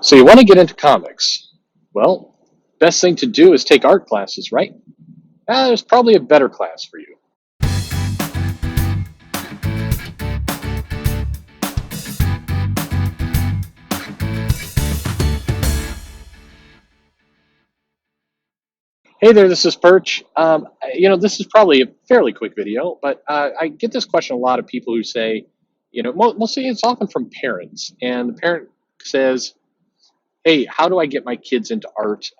So you want to get into comics. Well, best thing to do is take art classes, right? There's probably a better class for you. Hey there, this is Perch. This is probably a fairly quick video, but I get this question a lot of people who say, mostly it's often from parents, and the parent says, "Hey, how do I get my kids into art?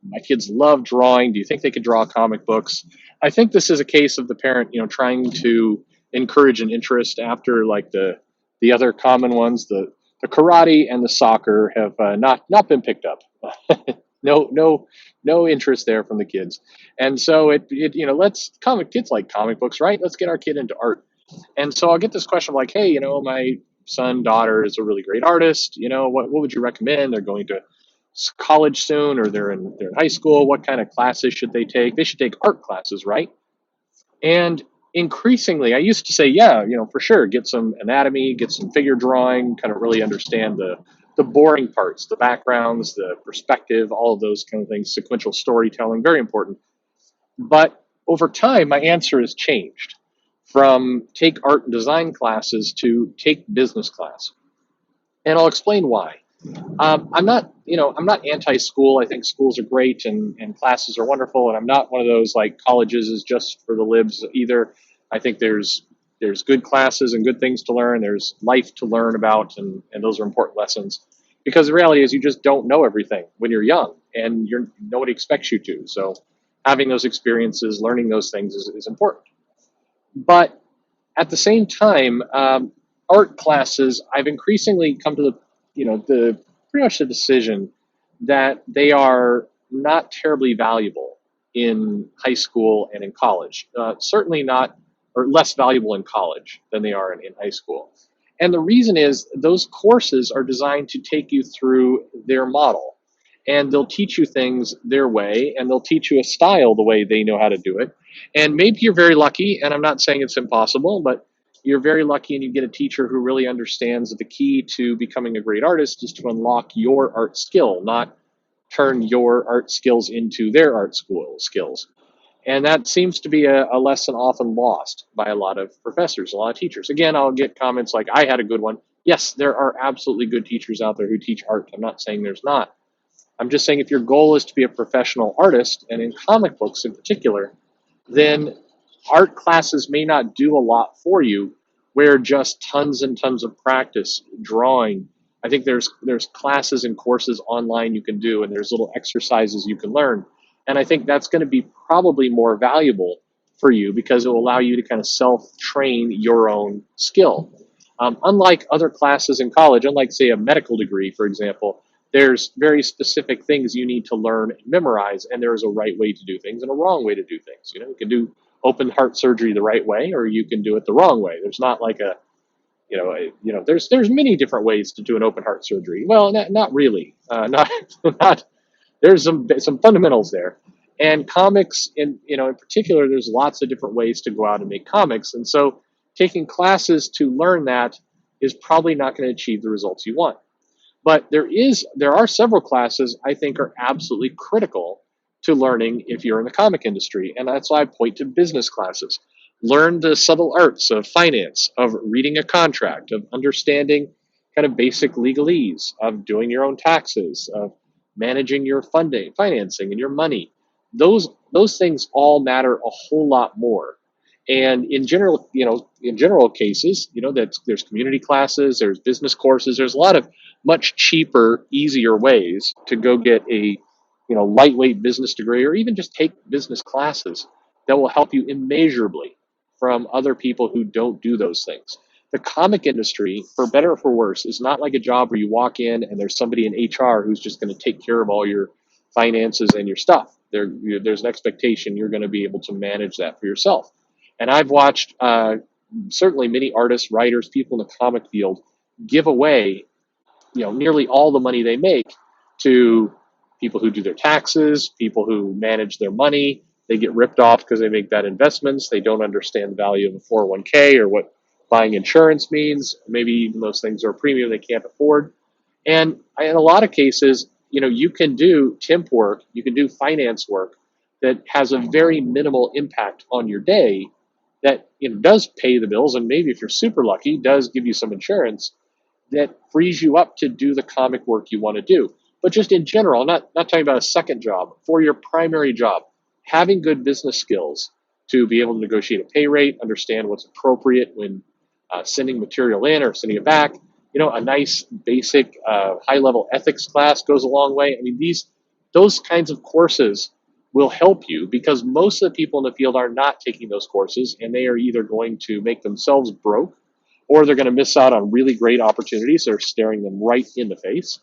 My kids love drawing. Do you think they could draw comic books?" I think this is a case of the parent, trying to encourage an interest after like the other common ones, the karate and the soccer have not been picked up. No interest there from the kids, and so let's comic kids like comic books, right? Let's get our kid into art. And so I'll get this question like, "Hey, my son, daughter is a really great artist. What would you recommend? They're going to college soon, or they're in high school. What kind of classes should they take? They should take art classes, right?" And increasingly, I used to say, yeah, for sure, get some anatomy, get some figure drawing, kind of really understand the boring parts, the backgrounds, the perspective, all of those kind of things, sequential storytelling, very important. But over time, my answer has changed from take art and design classes to take business class. And I'll explain why. I'm not anti-school. I think schools are great and classes are wonderful. And I'm not one of those like colleges is just for the libs either. I think there's good classes and good things to learn. There's life to learn about, and those are important lessons. Because the reality is you just don't know everything when you're young, and nobody expects you to. So having those experiences, learning those things is important. But at the same time, art classes, I've increasingly come to the pretty much the decision that they are not terribly valuable in high school and in college. Certainly not, or less valuable in college than they are in high school. And the reason is those courses are designed to take you through their model. And they'll teach you things their way, and they'll teach you a style the way they know how to do it. And maybe you're very lucky, and I'm not saying it's impossible, but you're very lucky and you get a teacher who really understands that the key to becoming a great artist is to unlock your art skill, not turn your art skills into their art school skills. And that seems to be a lesson often lost by a lot of professors, a lot of teachers. Again, I'll get comments like, I had a good one. Yes, there are absolutely good teachers out there who teach art. I'm not saying there's not. I'm just saying if your goal is to be a professional artist, and in comic books in particular, then art classes may not do a lot for you where just tons and tons of practice, drawing. I think there's classes and courses online you can do, and there's little exercises you can learn. And I think that's going to be probably more valuable for you because it will allow you to kind of self-train your own skill. Unlike other classes in college, unlike, say, a medical degree, for example, there's very specific things you need to learn and memorize, and there's a right way to do things and a wrong way to do things. You can do open heart surgery the right way, or you can do it the wrong way. There's not like there's many different ways to do an open heart surgery. Well, not really. Not not. There's some fundamentals there, and comics in particular. There's lots of different ways to go out and make comics, and so taking classes to learn that is probably not going to achieve the results you want. But there are several classes I think are absolutely critical to learning if you're in the comic industry, and that's why I point to business classes. Learn the subtle arts of finance, of reading a contract, of understanding kind of basic legalese, of doing your own taxes, of managing your financing, and your money. Those things all matter a whole lot more. And in general cases, that there's community classes, there's business courses, there's a lot of much cheaper, easier ways to go get a lightweight business degree, or even just take business classes that will help you immeasurably from other people who don't do those things. The comic industry, for better or for worse, is not like a job where you walk in and there's somebody in HR who's just going to take care of all your finances and your stuff. There's an expectation you're going to be able to manage that for yourself. And I've watched certainly many artists, writers, people in the comic field give away, nearly all the money they make to people who do their taxes, people who manage their money. They get ripped off because they make bad investments. They don't understand the value of a 401k or what buying insurance means. Maybe even those things are a premium they can't afford. And in a lot of cases, you can do temp work, you can do finance work that has a very minimal impact on your day that does pay the bills, and maybe if you're super lucky, does give you some insurance that frees you up to do the comic work you want to do. But just in general, not talking about a second job, for your primary job, having good business skills to be able to negotiate a pay rate, understand what's appropriate when sending material in or sending it back. A nice basic high level ethics class goes a long way. I mean, those kinds of courses will help you because most of the people in the field are not taking those courses, and they are either going to make themselves broke, or they're going to miss out on really great opportunities that are staring them right in the face,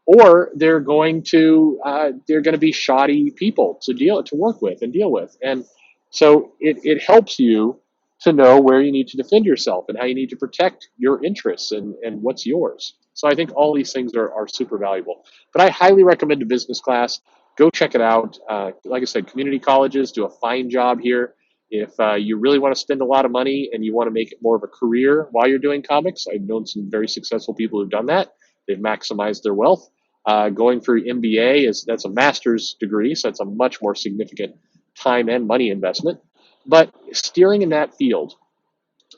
or they're going to be shoddy people to work with and deal with. And so it helps you to know where you need to defend yourself and how you need to protect your interests and what's yours. So I think all these things are super valuable. But I highly recommend a business class. Go check it out. Like I said, community colleges do a fine job here. If you really want to spend a lot of money and you want to make it more of a career while you're doing comics, I've known some very successful people who've done that. They've maximized their wealth. Going through MBA that's a master's degree, so it's a much more significant time and money investment. But steering in that field,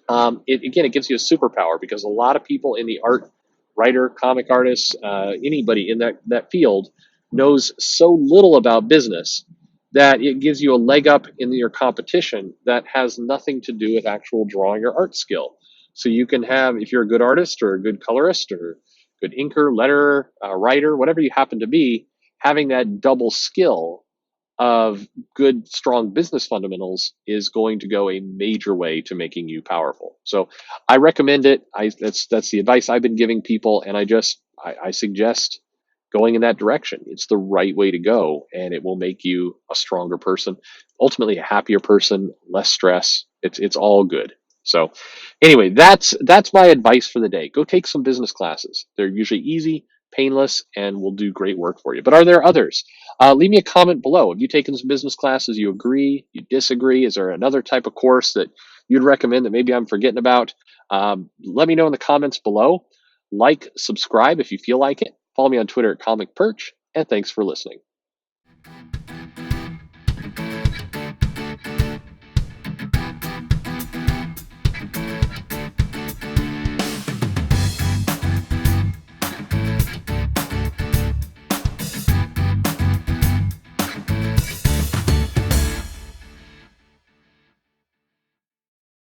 it gives you a superpower because a lot of people in the art, writer, comic artists, anybody in that field knows so little about business that it gives you a leg up in your competition that has nothing to do with actual drawing or art skill. So you can have, if you're a good artist or a good colorist or good inker, letterer, writer, whatever you happen to be, having that double skill of good, strong business fundamentals is going to go a major way to making you powerful. So I recommend it. That's the advice I've been giving people, and I suggest going in that direction. It's the right way to go, and it will make you a stronger person, ultimately a happier person, less stress. It's all good. So anyway, that's my advice for the day. Go take some business classes. They're usually easy, painless, and will do great work for you. But are there others? Leave me a comment below. Have you taken some business classes? You agree? You disagree? Is there another type of course that you'd recommend that maybe I'm forgetting about? Let me know in the comments below. Like, subscribe if you feel like it. Follow me on Twitter at Comic Perch, and thanks for listening.